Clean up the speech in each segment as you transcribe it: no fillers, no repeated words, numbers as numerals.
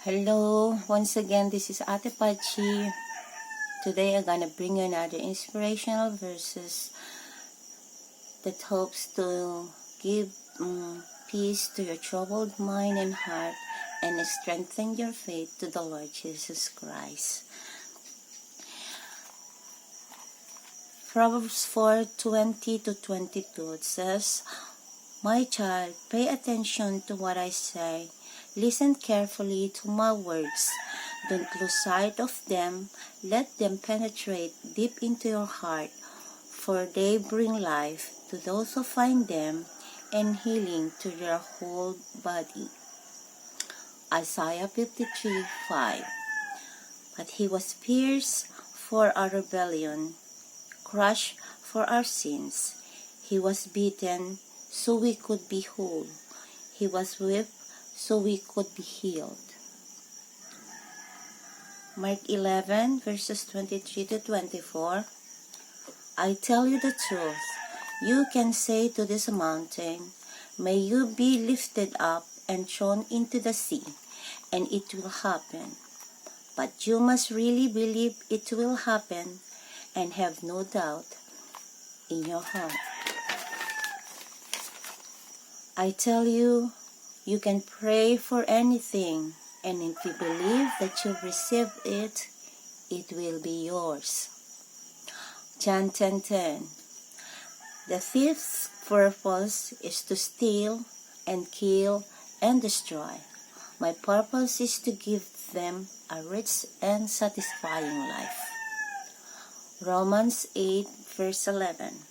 Hello, once again, this is Ate Pachi. Today I'm gonna bring you another inspirational verses that hopes to give peace to your troubled mind and heart and strengthen your faith to the Lord Jesus Christ. Proverbs 4:20-22, it says, "My child, pay attention to what I say. Listen carefully to my words. Don't lose sight of them. Let them penetrate deep into your heart, for they bring life to those who find them and healing to their whole body." Isaiah 53:5. But he was pierced for our rebellion, crushed for our sins. He was beaten so we could be whole. He was whipped so we could be healed. Mark 11 verses 23-24. I tell you the truth. You can say to this mountain, "May you be lifted up and thrown into the sea," and it will happen. But you must really believe it will happen and have no doubt in your heart. I tell you, you can pray for anything, and if you believe that you've received it, it will be yours. John 10:10. The thief's purpose is to steal and kill and destroy. My purpose is to give them a rich and satisfying life. Romans 8 verse 11.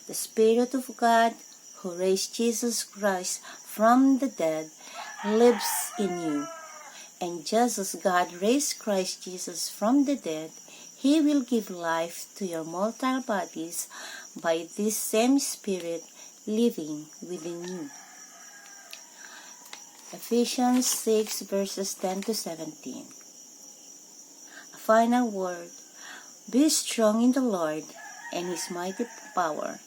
The Spirit of God who raised Jesus Christ from the dead lives in you. And just as God raised Christ Jesus from the dead, He will give life to your mortal bodies by this same Spirit living within you. Ephesians 6 verses 10-17. A final word. Be strong in the Lord and His mighty power.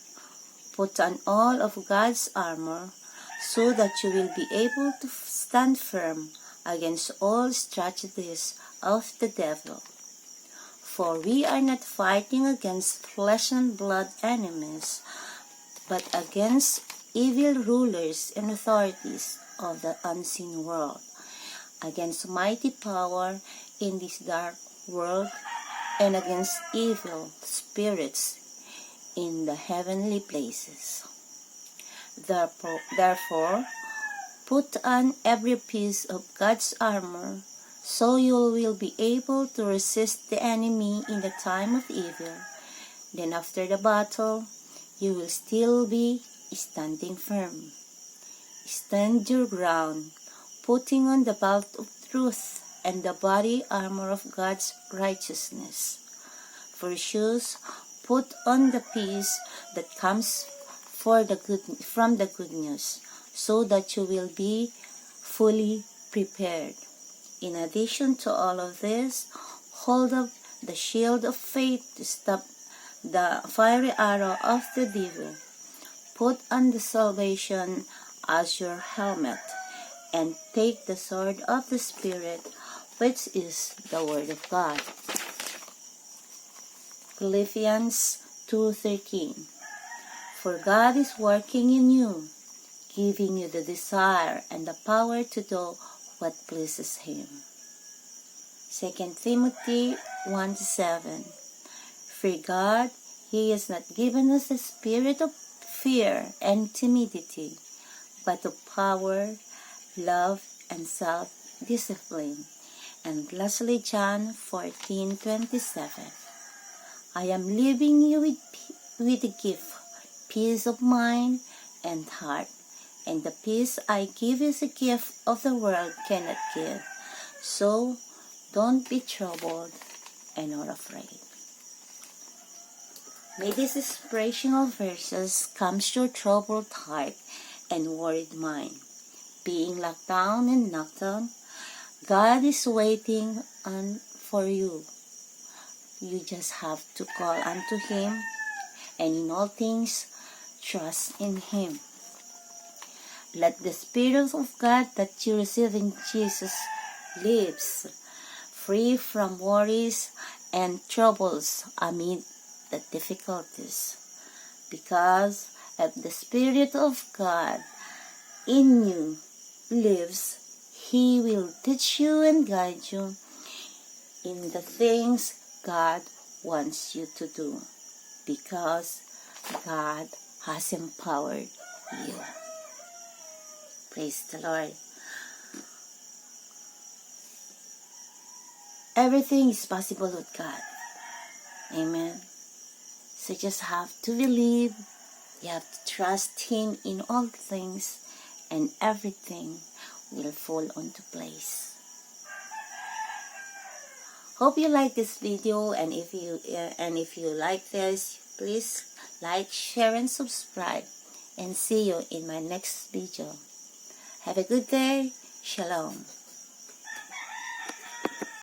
Put on all of God's armor so that you will be able to stand firm against all strategies of the devil. For we are not fighting against flesh and blood enemies, but against evil rulers and authorities of the unseen world, against mighty power in this dark world, and against evil spirits in the heavenly places. Therefore, put on every piece of God's armor, so you will be able to resist the enemy in the time of evil. Then after the battle, you will still be standing firm. Stand your ground, putting on the belt of truth and the body armor of God's righteousness. For shoes, put on the peace that comes from the good news, so that you will be fully prepared. In addition to all of this, hold up the shield of faith to stop the fiery arrow of the devil. Put on the salvation as your helmet, and take the sword of the Spirit, which is the Word of God. Philippians 2:13. For God is working in you, giving you the desire and the power to do what pleases Him. 2 Timothy 1:7. Fear God, He has not given us a spirit of fear and timidity, but of power, love, and self-discipline. And lastly, John 14:27. I am leaving you with a gift, peace of mind and heart. And the peace I give is a gift of the world cannot give. So don't be troubled and not afraid. May these inspirational verses calm your troubled heart and worried mind. Being locked down and knocked down, God is waiting for you. You just have to call unto Him, and in all things, trust in Him. Let the Spirit of God that you receive in Jesus lives free from worries and troubles amid the difficulties. Because if the Spirit of God in you lives, He will teach you and guide you in the things God wants you to do, because God has empowered you. Praise the Lord. Everything is possible with God. Amen. So you just have to believe. You have to trust Him in all things, and everything will fall into place. Hope you like this video, and if you like this, please like, share, and subscribe. And see you in my next video. Have a good day. Shalom.